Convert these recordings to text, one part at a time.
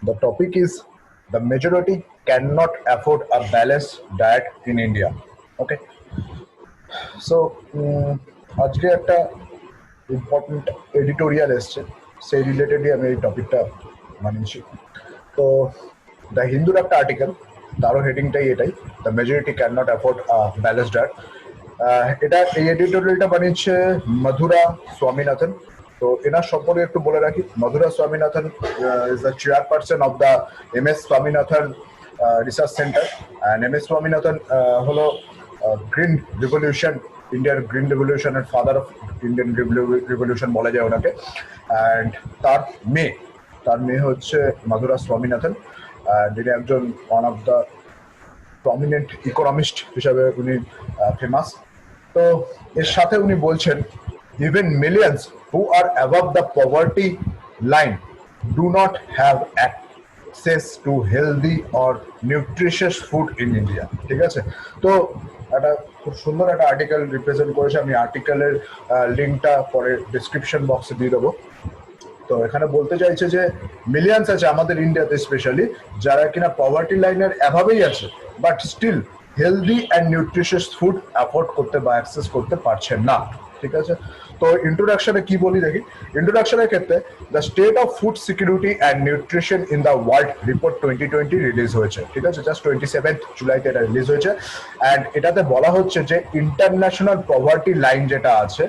The topic is the majority cannot afford a balanced diet in India. Okay, so আজকে একটা important editorial এসছে, সেই রিলেটেডই আমি এই টপিকটা বানিয়েছি। তো দ্য হিন্দুর একটা আর্টিকেল, তারও হেডিংটাই এটাই, the majority can not afford balance diet. এটা এই এডিটোরিয়ালটা বানিয়েছে মধুরা স্বামীনাথন। তো এনার সম্পর্কে একটু বলে রাখি, Madhura Swaminathan is the chairperson of the MS Swaminathan research centre. And MS Swaminathan হলো গ্রিন রিভলিউশন, ইন্ডিয়ার গ্রিন রিভলিউশনের ফাদার অফ ইন্ডিয়ান রিভলিউশন বলা যায় ওনাকে। অ্যান্ড তার মেয়ে হচ্ছে মধুরা স্বামীনাথন। যিনি একজন one of the prominent economist হিসাবে উনি ফেমাস। তো এর সাথে উনি বলছেন, even millions who are above the poverty line do not have access to healthy or nutritious food in India. ঠিক আছে, তো একটা খুব সুন্দর একটা আর্টিকেল রিপ্রেজেন্ট করেছে। আমি আর্টিকেলের লিঙ্কটা পরে ডিসক্রিপশন বক্সে দিয়ে দেবো। তো এখানে বলতে চাইছে যে মিলিয়ন্স আছে আমাদের ইন্ডিয়াতে স্পেশালি, যারা কিনা পভার্টি লাইনের অ্যাভাবেই আছে, but still healthy and nutritious food afford করতে বা অ্যাক্সেস করতে পারছেন না। ঠিক আছে, তো ইন্ট্রোডাকশনে কি বলি দেখি। ইন্ট্রোডাকশনের ক্ষেত্রে the state of food security and nutrition in the world report 2020 release হয়েছে। ঠিক আছে, জাস্ট 27 জুলাইতে এটা রিলিজ হয়েছে। অ্যান্ড এটাতে বলা হচ্ছে যে ইন্টারন্যাশনাল পভার্টি লাইন যেটা আছে,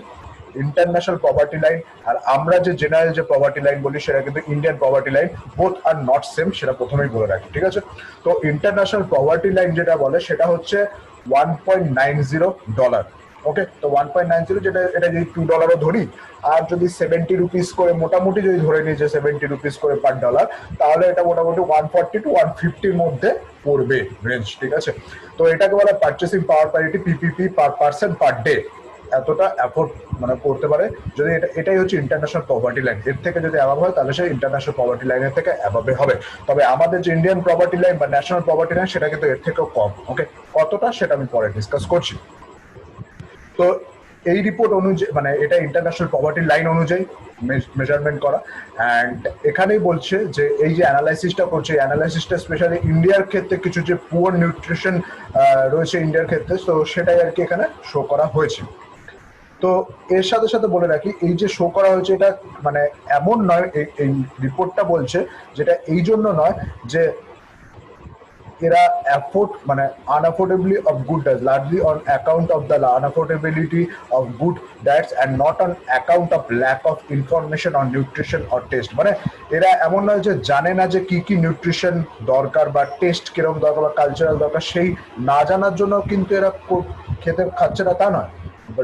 ইন্টারন্যাশনাল পভার্টি লাইন আর আমরা যে জেনারেল যে পভার্টি লাইন বলি, সেটা কিন্তু Indian poverty line, both are not same, সেটা প্রথমেই বলে রাখি। ঠিক আছে, তো ইন্টারন্যাশনাল পভার্টি লাইন যেটা বলে সেটা হচ্ছে $1.90। ওকে, তো 1.90 যেটা, এটা যদি $2 ধরি, আর যদি 70 রুপিস করে মোটামুটি যদি ধরে নিই যে 70 রুপিস করে পার ডলার, তাহলে এটা মোটামুটি 140 to 150 মধ্যে পড়বে রেঞ্জ। ঠিক আছে, তো এটাকে বলা purchasing power parity, PPP per person per day, এতটা অ্যাফোর্ড মানে করতে পারে যদি এটাই হচ্ছে ইন্টারন্যাশনাল পভার্টি লাইন। এর থেকে যদি অ্যাভাব হয় তাহলে সে ইন্টারন্যাশনাল পভার্টি লাইনের থেকে অ্যাভাবে হবে। তবে আমাদের যে ইন্ডিয়ান পভার্টি লাইন বা ন্যাশনাল পভার্টি লাইন, সেটা কিন্তু এর থেকেও কম। ওকে, কতটা সেটা আমি পরে ডিসকাস করছি। তো এই রিপোর্ট অনুযায়ী, মানে এটা ইন্টারন্যাশনাল পভার্টি লাইন অনুযায়ী মেজারমেন্ট করা। অ্যান্ড এখানেই বলছে যে এই যে অ্যানালাইসিসটা করছে, এই অ্যানালাইসিসটা স্পেশালি ইন্ডিয়ার ক্ষেত্রে কিছু যে পুয়ার নিউট্রিশন রয়েছে ইন্ডিয়ার ক্ষেত্রে, তো সেটাই আর কি এখানে শো করা হয়েছে। তো এর সাথে সাথে বলে রাখি, এই যে শো করা হয়েছে এটা মানে এমন নয়, এই রিপোর্টটা বলছে যেটা এই জন্য নয় যে এরা অ্যাফোর্ড মানে unaffordably of good diets, largely on account of the unaffordability of good diets and not on account of lack of information on nutrition or taste। মানে এরা এমন নয় যে জানে না যে কি কি নিউট্রিশন দরকার বা টেস্ট কিরকম দরকার বা কালচারাল দরকার, সেই না জানার জন্য কিন্তু এরা খেতে খাচ্ছে না তা নয়,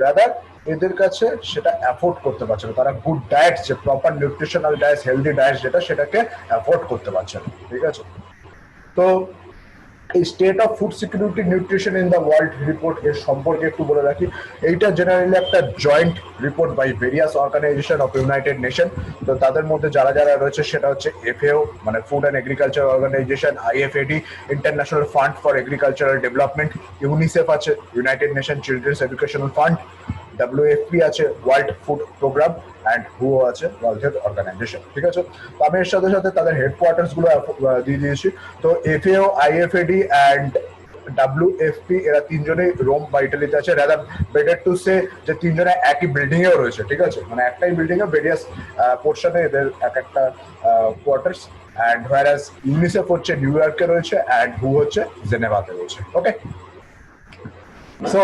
রাদার এদের কাছে সেটা অ্যাফোর্ড করতে পারছে না। তারা গুড ডায়েট, যে proper nutritional diet, healthy diet যেটা, সেটাকে অ্যাফোর্ড করতে পারছে না। ঠিক আছে, তো এই state of food security nutrition in the world report এর সম্পর্কে একটু বলে রাখি। এইটা জেনারেলি একটা joint report by various organisation of United Nation. তো তাদের মধ্যে যারা যারা রয়েছে সেটা হচ্ছে FAO মানে food and agriculture organization, IFAD international fund for agricultural development, UNICEF আছে united nation children's educational fund, WFP আছে world food programme, and WHO আছে ওয়ার্ল্ড হেলথ অর্গানাইজেশন। ঠিক আছে, তো আমি এর সাথে সাথে তাদের হেডকোয়ার্টার্স গুলো দিয়ে দিয়েছি। তো FAO, IFAD অ্যান্ড WFP এরা তিনজনেই রোম বা ইটালিতে আছে। রাদার বেটার টু সে যে তিনজনে একই বিল্ডিং এও রয়েছে। ঠিক আছে, মানে একটাই বিল্ডিং এ ভেরিয়াস পোর্শনে এদের এক একটা কোয়ার্টার্স। অ্যান্ড হোয়ারাস ইউনিসেফ হচ্ছে নিউ ইয়র্কে রয়েছে, অ্যান্ড WHO হচ্ছে জেনেভাতে রয়েছে। ওকে, সো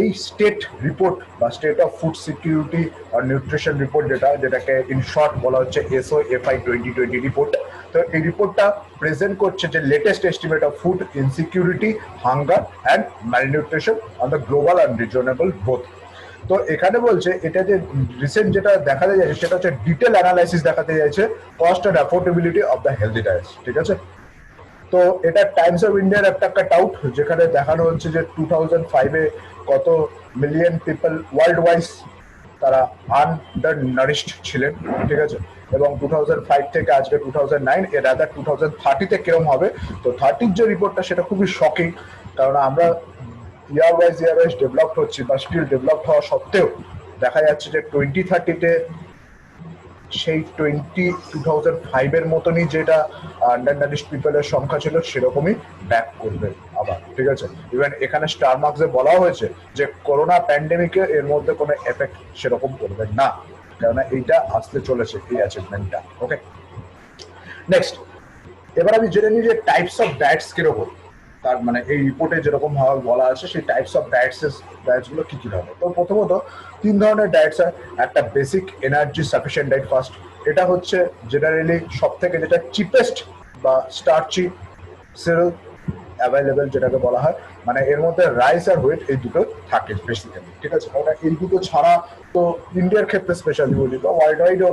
এই স্টেট রিপোর্ট বা স্টেট অফ ফুড সিকিউরিটি আর নিউট্রিশন রিপোর্ট যেটাকে ইন শর্ট বলা হচ্ছে SOFI 2020 রিপোর্ট। তো এই রিপোর্টটা প্রেজেন্ট করছে যে latest estimate of food insecurity, hunger and malnutrition on the global and reasonable both. তো এখানে বলছে এটা যে রিসেন্ট যেটা দেখাতে যাচ্ছে সেটা হচ্ছে ডিটেল অ্যানালাইসিস দেখাতে যাচ্ছে cost and affordability of the healthy diets. ঠিক আছে, তো এটা টাইমস অফ ইন্ডিয়ার একটা কাটআউট, যেখানে দেখানো হচ্ছে যে 2005-এ কত মিলিয়ন পিপল ওয়ার্ল্ড ওয়াইজ তারা আন্ডার নারিশড ছিলেন। ঠিক আছে, এবং 2005 থেকে আজকে 2009, এর রাদার 2030-তে কিরম হবে। তো 30-র যে রিপোর্টটা সেটা খুবই শকিং, কারণ আমরা ইয়ার ওয়াইজ ডেভেলপড হচ্ছি বা স্টিল ডেভেলপড হওয়া সত্ত্বেও দেখা যাচ্ছে যে 2030-তে সেই 2005-এর মতনই যেটা আন্ডারনারিশড পিপলের সংখ্যা ছিল সেরকমই ব্যাক করবে আবার, ঠিক আছে। ইভেন এখানে স্টার মার্কসে বলা হয়েছে যে করোনা প্যান্ডেমিকে এর মধ্যে কোনো এফেক্ট সেরকম করবে না, কেননা এইটা আসতে চলেছে এই অ্যাচিভমেন্টটা। ওকে, নেক্সট, এবার আমি জেনে নিই যে টাইপস অফ ডায়েটস কিরকম। তার মানে এই রিপোর্টে যেরকম ভাবে বলা আছে সেই টাইপস অফ ডায়েটস গুলো কি কি হবে। তো প্রথমত 3 ধরনের ডায়েটস হয়। একটা basic energy sufficient diet first, এটা হচ্ছে জেনারেলি সব থেকে যেটা চিপেস্ট বা স্টার্চি সিরিয়াল অ্যাভেলেবেল যেটাকে বলা হয়, মানে এর মধ্যে রাইস আর হুইট এই দুটো থাকে বেসিক্যালি, ঠিক আছে। কারণ এই দুটো ছাড়া তো ইন্ডিয়ার ক্ষেত্রে স্পেশালি বলি বা ওয়ার্ল্ড ওয়াইডও,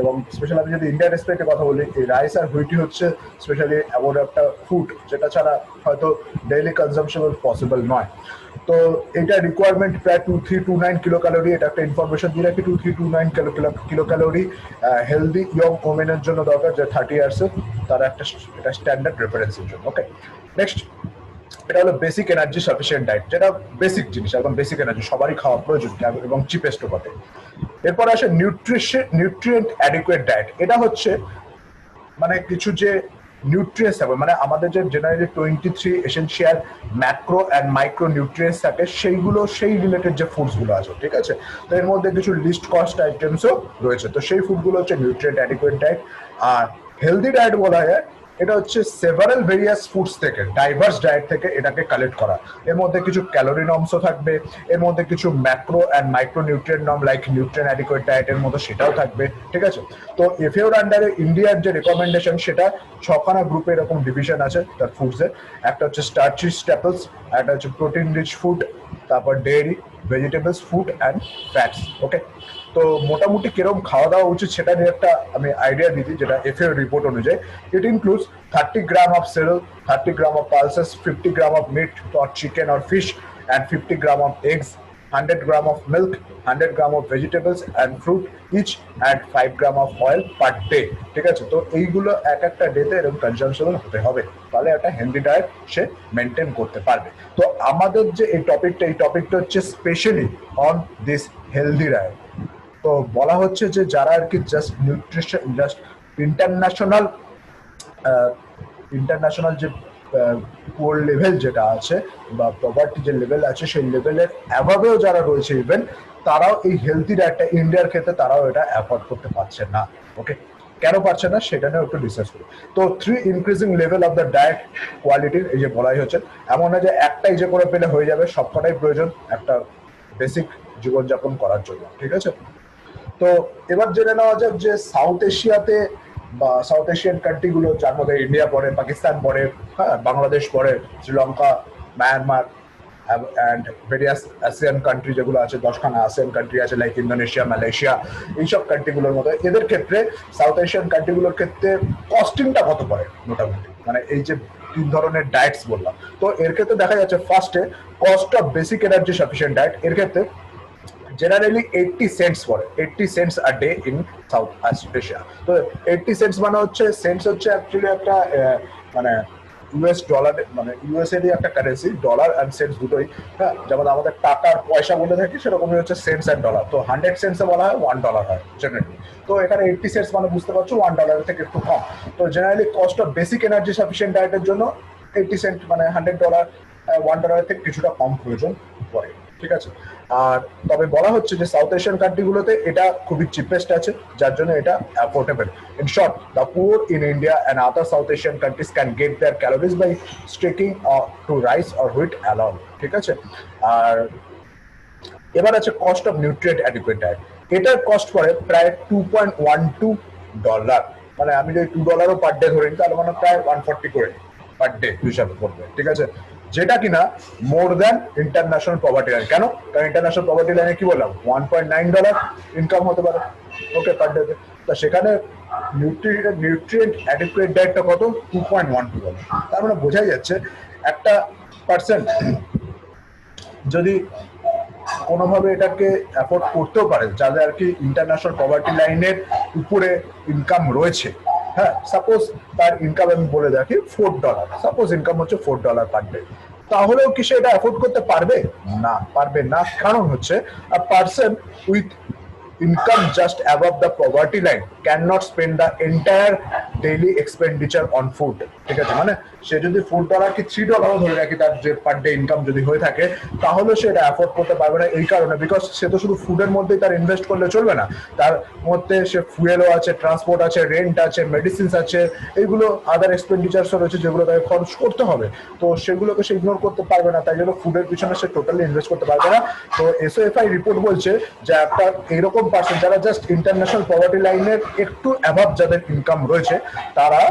এবং স্পেশালি আমি যদি ইন্ডিয়ান রেসপেক্টে কথা বলি, এই রাইস আর হুইটই হচ্ছে স্পেশালি এমন একটা ফুড যেটা ছাড়া হয়তো ডেইলি কনজামশন পসিবল নয়। তো এটা রিকোয়ারমেন্ট প্রায় 2329 কিলো ক্যালোরি, এটা একটা ইনফরমেশন দিয়ে রাখি। 2329 কিলো ক্যালোরি হেলদি ইয়ং ওমেনের জন্য দরকার, যে 30 ইয়ার্সের, তারা একটা এটা স্ট্যান্ডার্ড রেফারেন্সের জন্য। ওকে, নেক্সট, এটা হলো বেসিক এনার্জি সাফিসিয়েন্ট ডায়েট, যেটা বেসিক জিনিস, একদম বেসিক এনার্জি সবারই খাওয়া প্রয়োজন এবং চিপেস্টও বটে। এরপর আসে নিউট্রিয়েন্ট অ্যাডিকুয়েট ডায়েট। এটা হচ্ছে মানে কিছু যে নিউট্রিয়েন্টস থাকে, মানে আমাদের যে generally 23 essential macro and micro nutrients থাকে, সেইগুলো সেই রিলেটেড যে ফুডস গুলো আছে, ঠিক আছে। তো এর মধ্যে কিছু লিস্ট কস্ট আইটেমসও রয়েছে। তো সেই ফুডগুলো হচ্ছে নিউট্রিয়েন্ট অ্যাডিকুয়েট ডায়েট। আর হেলদি ডায়েট বলা হয় এটা হচ্ছে সেভারাল ভেরিয়াস ফুডস থেকে, ডাইভার্স ডায়েট থেকে এটাকে কালেক্ট করা। এর মধ্যে কিছু ক্যালোরি নর্মসও থাকবে, এর মধ্যে কিছু macro and micro nutrient norm like nutrient adequate ডায়েটের মতো সেটাও থাকবে, ঠিক আছে। তো এফএওর আন্ডারে ইন্ডিয়ার যে রেকমেন্ডেশন সেটা 6খানা গ্রুপে এরকম ডিভিশন আছে তার ফুডসের। একটা হচ্ছে স্টার্চি স্ট্যাপলস, একটা হচ্ছে প্রোটিন রিচ ফুড, তারপর dairy, vegetables, food and fats. Okay, তো মোটামুটি কিরকম খাওয়া দাওয়া উচিত সেটা নিয়ে একটা আমি আইডিয়া দিচ্ছি, যেটা এফএও রিপোর্ট অনুযায়ী। It includes 30 gram of cereal, 30 gram of pulses, 50 gram of meat or chicken or fish, and 50 gram of eggs, 100 gram of milk, 100 gram of vegetables and fruit each, and 5 gram of oil per day, ঠিক আছে। তো এইগুলো এক একটা ডেতে এরকম consumption হতে হবে, তাহলে একটা হেলদি ডায়েট সে মেনটেন করতে পারবে। তো আমাদের যে এই টপিকটা হচ্ছে specially on this healthy diet. তো বলা হচ্ছে যে যারা আর কি জাস্ট নিউট্রিশন, জাস্ট ইন্টারন্যাশনাল যে পুয়ার লেভেল যেটা আছে বা পভার্টি যে লেভেল আছে সেই লেভেলের অ্যাভাবেও যারা রয়েছে ইভেন, তারাও এই হেলদি ডায়েটটা ইন্ডিয়ার ক্ষেত্রে তারাও এটা অ্যাফোর্ড করতে পারছে না। ওকে, কেন পারছে না সেটা নিয়ে একটু ডিসকাস করি। তো 3 increasing level of the diet কোয়ালিটির এই যে বলাই হচ্ছে, এমন না যে একটাই যে করে পেলে হয়ে যাবে, সবকটাই প্রয়োজন একটা বেসিক জীবনযাপন করার জন্য, ঠিক আছে। তো এবার জেনে নেওয়া যাক যে সাউথ এশিয়াতে বা সাউথ এশিয়ান কান্ট্রিগুলো, যার মধ্যে ইন্ডিয়া পড়ে, পাকিস্তান পড়ে, হ্যাঁ, বাংলাদেশ পড়ে, Sri Lanka, Myanmar and various ASEAN country যেগুলো আছে, 10খানা আসিয়ান কান্ট্রি আছে লাইক ইন্দোনেশিয়া, মালয়েশিয়া, এইসব কান্ট্রিগুলোর মধ্যে এদের ক্ষেত্রে, সাউথ এশিয়ান কান্ট্রিগুলোর ক্ষেত্রে কস্টিংটা কত পড়ে মোটামুটি, মানে এই যে 3 ধরনের ডায়েটস বললাম। তো এর ক্ষেত্রে দেখা যাচ্ছে ফার্স্টে cost of basic energy sufficient diet, এর ক্ষেত্রে জেনারেলি 80 সেন্টস পড়ে, 80 cents a day in south Asia. তো 80 সেন্টস মানে হচ্ছে, সেন্টস হচ্ছে অ্যাকচুয়ালি একটা মানে ইউএস ডলার, মানে ইউএসএরই একটা কারেন্সি, ডলার অ্যান্ড সেন্টস দুটোই, হ্যাঁ, যেমন আমাদের টাকার পয়সা বলে থাকি সেরকমই হচ্ছে সেন্টস অ্যান্ড ডলার। তো 100 সেন্টসে বলা হয় $1 হয় জেনারেলি। তো এখানে 80 সেন্টস মানে বুঝতে পারছো $1 থেকে একটু কম। তো generally cost of basic energy sufficient ডায়েটের জন্য 80 সেন্ট মানে $100, $1 থেকে কিছুটা কম প্রয়োজন পড়ে, ঠিক আছে। আর তবে বলা হচ্ছে যে সাউথ এশিয়ান কান্ট্রিগুলোতে এটা খুবই চিপেস্ট আছে, যার জন্য এটা affordable. In short, the poor in India and other South Asian countries can get their calories by sticking to rice or wheat alone, ঠিক আছে। আর এবার আছে cost of nutrient adequate diet. এটার কস্ট পড়ে প্রায় $2.12, মানে আমি যদি $2 পার ডে ধরি তাহলে মানে প্রায় 140 করে পার ডে হিসাবে পড়বে, ঠিক আছে। যেটা কিনা more than international poverty line. কেন? কারণ ইন্টারন্যাশনাল পভার্টি লাইনে কি বললাম, $1.9 ইনকাম হতে পারে, ওকে, পার ডে। তা সেখানে নিউট্রিয়েন্ট অ্যাডিকুয়েট ডায়েটটা কত, $2.12। তার মানে বোঝাই যাচ্ছে একটা পার্সন যদি কোনোভাবে এটাকে অ্যাফোর্ড করতেও পারে, যাদের আর কি ইন্টারন্যাশনাল পভার্টি লাইনের উপরে ইনকাম রয়েছে, হ্যাঁ, সাপোজ তার ইনকাম আমি বলে দেখি $4, সাপোজ ইনকাম হচ্ছে $4 পার ডে, তাহলেও কি সে এটা অ্যাফোর্ড করতে পারবে? না, পারবে না। কারণ হচ্ছে a person with income just above the poverty line cannot spend the entire daily expenditure on food ঠিক আছে মানে সে যদি $4 কি $3 ধরে রাখি তার যে পার ডে ইনকাম যদি হয়ে থাকে তাহলে সে এটা অ্যাফোর্ড করতে পারবে না এই কারণে বিকজ সে তো শুধু ফুডের মধ্যেই তার ইনভেস্ট করলে চলবে না তার মধ্যে সে ফুয়েলও আছে ট্রান্সপোর্ট আছে রেন্ট আছে মেডিসিনস আছে এইগুলো আদার এক্সপেন্ডিচারসও রয়েছে যেগুলো তাকে খরচ করতে হবে তো সেগুলোকে সে ইগনোর করতে পারবে না তাই জন্য ফুডের পিছনে সে টোটালি ইনভেস্ট করতে পারবে না তো এসওএফআই রিপোর্ট বলছে যে একটা এইরকম পার্সেন্ট যারা জাস্ট ইন্টারন্যাশনাল পভার্টি লাইনের একটু অ্যাভাব যাদের ইনকাম রয়েছে তারা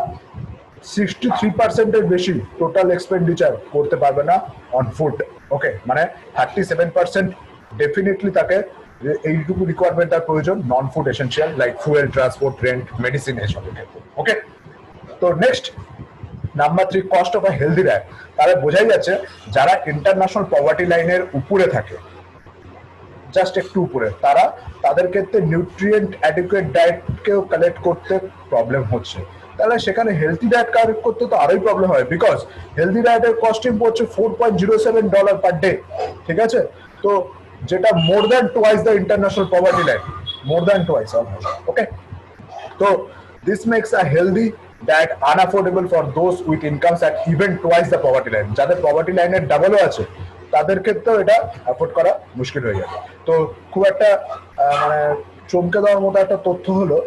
63% বেশি টোটাল এক্সপেন্ডিচার করতে পারবে না অন ফুড ওকে মানে 37% ডেফিনেটলি তাকে এইটুকু রিকোয়ারমেন্ট তার প্রয়োজন নন food essential like fuel transport rent medicine এসব ওকে তো next number 3 cost of a healthy diet তাহলে বোঝাই যাচ্ছে যারা ইন্টারন্যাশনাল পভার্টি লাইনের উপরে থাকে জাস্ট একটু উপরে তারা তাদের ক্ষেত্রে নিউট্রিয়েন্ট অ্যাডিকুয়েট ডায়েটকেও কালেক্ট করতে প্রবলেম হচ্ছে তাহলে সেখানে হেলদি ডায়েট কালেক্ট করতে তো আরোই প্রবলেম হয় বিকজ হেলদি ডায়েটের কস্টিং পড়ছে $4.07 পার ডে ঠিক আছে তো যেটা more than twice the international poverty line more than twice almost okay তো this makes a healthy diet unaffordable for those with incomes at even twice the poverty line যাদের পভার্টি লাইনের ডাবলও আছে তাদের ক্ষেত্রেও এটা অ্যাফোর্ড করা মুশকিল হয়ে যাবে তো খুব একটা মানে চমকে দেওয়ার মতো একটা তথ্য হলো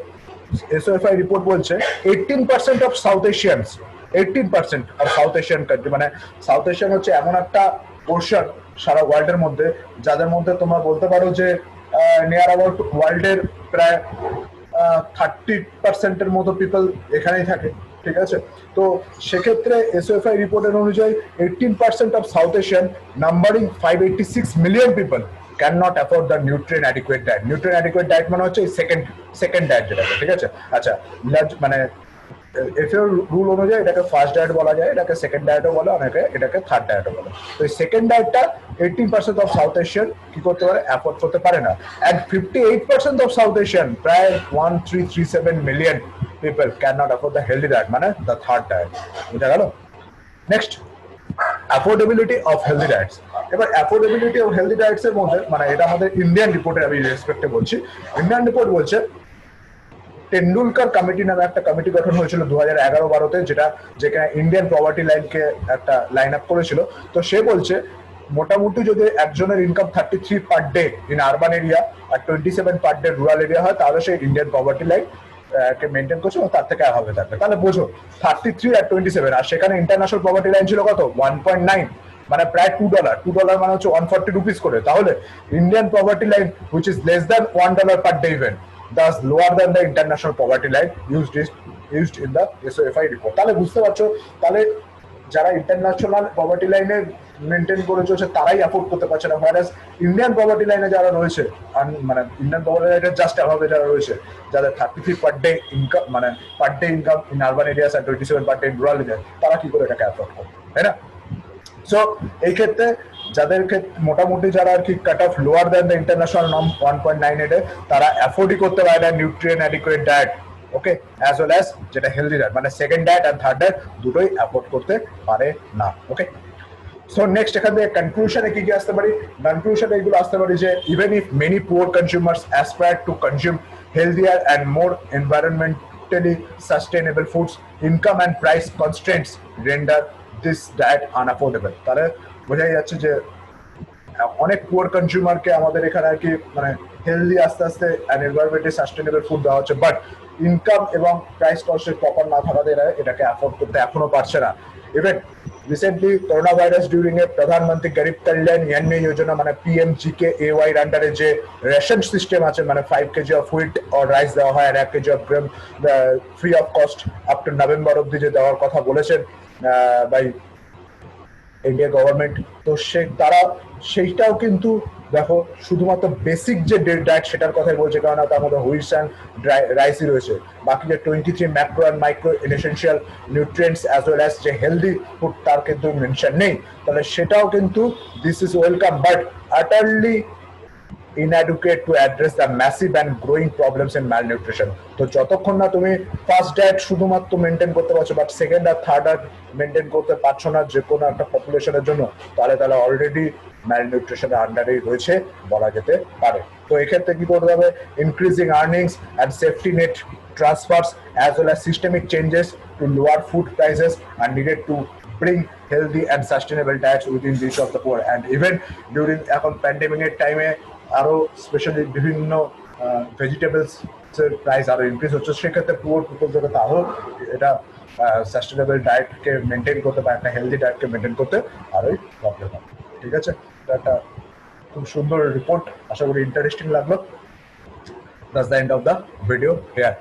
এসওএফআই রিপোর্ট বলছে 18% of south Asians 18% of south Asian country মানে সাউথ এশিয়ান হচ্ছে এমন একটা পোর্শন সারা ওয়ার্ল্ডের মধ্যে যাদের মধ্যে তোমরা বলতে পারো যে নিয়ার অ্যাবাউট ওয়ার্ল্ডের প্রায় 30%-এর মতো পিপল এখানেই থাকে ঠিক আছে তো সেক্ষেত্রে এসওএফআই রিপোর্টের অনুযায়ী 18% of south Asian numbering 586 million people can not afford the nutrient adequate diet nutrient adequate diet মানে হচ্ছে সেকেন্ড ডায়েট যেটা ঠিক আছে আচ্ছা মানে এফএও রুল অনুযায়ী এটাকে ফার্স্ট ডায়েট বলা যায় এটাকে সেকেন্ড ডায়েটও বলে অনেকে এটাকে থার্ড ডায়েটও বলে তো এই সেকেন্ড ডায়েটটা 18% অফ সাউথ এশিয়ান কি করতে পারে অ্যাফোর্ড করতে পারে না অ্যান্ড 58% অফ সাউথ এশিয়ান প্রায় 1337 million people can not afford the healthy diet মানে দ্য থার্ড ডায়েট বুঝা গেল next affordability of healthy diets এবার অ্যাফোর্ডেবিলিটি অফ হেলদি ডায়েটস এর মধ্যে মানে এটা আমাদের ইন্ডিয়ান রিপোর্টে আমি রেসপেক্টে বলছি ইন্ডিয়ান রিপোর্ট বলছে টেন্ডুলকার কমিটি নামে একটা কমিটি গঠন হয়েছিল 2011-12-তে যেটা যেখানে ইন্ডিয়ান পভার্টি লাইনকে একটা লাইন আপ করেছিল তো সে বলছে মোটামুটি যদি একজনের income 33 per day in urban area আর 27 পার ডে রুরাল এরিয়া হয় তাহলে সে ইন্ডিয়ান পভার্টি লাইন কে মেনটেন করছে এবং তার থেকে অ্যাভাবে থাকবে তাহলে বোঝো 33 আর 27 আর সেখানে ইন্টারন্যাশনাল পভার্টি লাইন ছিল কত 1.9 মানে প্রায় $2 মানে হচ্ছে 140 রুপিস করে তাহলে Indian poverty line which is less than $1 per day even thus lower than the international poverty line used in the SOFI report তাহলে বুঝতে পারছো তাহলে যারা ইন্টারন্যাশনাল পভার্টি লাইনে মেনটেন করে চলছে তারাই অ্যাফোর্ড করতে পারছে না whereas ইন্ডিয়ান পভার্টি লাইনে যারা রয়েছে মানে ইন্ডিয়ান পভার্টি লাইনে জাস্ট অ্যাভাবে যারা রয়েছে যাদের 33 পার ডে ইনকাম মানে per day income in urban areas R 27 per day in rural area তারা কি করে এটাকে অ্যাফোর্ড করবে তাই না সো এই ক্ষেত্রে যাদের ক্ষেত্রে মোটামুটি যারা আর কি cut off lower than the international norm 1.98 তারা অ্যাফোর্ডই করতে পারে না nutrient adequate diet okay as well as যেটা হেলদি ডায়েট মানে সেকেন্ড ডায়েট আর থার্ড ডায়েট দুটোই অ্যাফোর্ড করতে পারে না ওকে সো নেক্সট এখান থেকে কনক্লুশনে কি আসতে পারি কনক্লুশনে এগুলো আসতে পারি যে even if many poor consumers aspire to consume healthier and more environmentally sustainable foods income and price constraints render this diet unaffordable তাহলে বোঝাই যাচ্ছে যে অনেক পুয়ার কনজিউমারকে আমাদের এখানে আর কি মানে হেলদি আস্তে আস্তে এনভায়রনমেন্টালি সাস্টেনেবল ফুড দেওয়া হচ্ছে বাট ইনকাম এবং প্রাইস কস্টের প্রপার না থাকাতে এটাকে অ্যাফোর্ড করতে এখনো পারছে না even recently corona virus during a প্রধানমন্ত্রী গরিব কল্যাণ অন্ন যোজনা মানে PMGKAY এর আন্ডারে যে রেশন সিস্টেম আছে মানে 5 KG of wheat or rice দেওয়া হয় আর 1 KG of gram free of cost up to November অব্দি যে দেওয়ার কথা বলেছেন বাই ইন্ডিয়া গভর্নমেন্ট তো তারা সেইটাও কিন্তু দেখো শুধুমাত্র বেসিক যে ডায়েট সেটার কথাই বলছে কারণ তার মধ্যে হুইটস অ্যান্ড রাইসই রয়েছে বাকি যে 23 macro and micro essential nutrients as well as যে হেলদি ফুড তার কিন্তু মেনশন নেই তাহলে সেটাও কিন্তু this is welcome but utterly inadequate to address the massive and growing problems in malnutrition তো যতক্ষণ না তুমি ফার্স্ট ডায়েট শুধুমাত্র মেনটেন করতে পারছো বাট সেকেন্ড আর থার্ড ডায়েট মেনটেন করতে পারছো না যে কোনো একটা পপুলেশনের জন্য তাহলে অলরেডি ম্যালনিউট্রিশনের আন্ডারেই রয়েছে বলা যেতে পারে। তো এক্ষেত্রে কি করতে হবে, increasing earnings and safety net transfers as well as systemic changes to lower food prices are needed to bring healthy and sustainable diets within reach of the poor. And even during এখন প্যান্ডেমিকের টাইমে আরো specially বিভিন্ন vegetables এর price আরো increase হচ্ছে, সেক্ষেত্রে poor পিপলদের কাছে আরো এটা সাস্টেনেবল ডায়েটকে মেনটেন করতে বা একটা হেলদি ডায়েটকে মেনটেন করতে আরোই প্রবলেম হবে। ঠিক আছে, একটা খুব সুন্দর রিপোর্ট, আশা করি ইন্টারেস্টিং লাগলো। That's the end of the video here.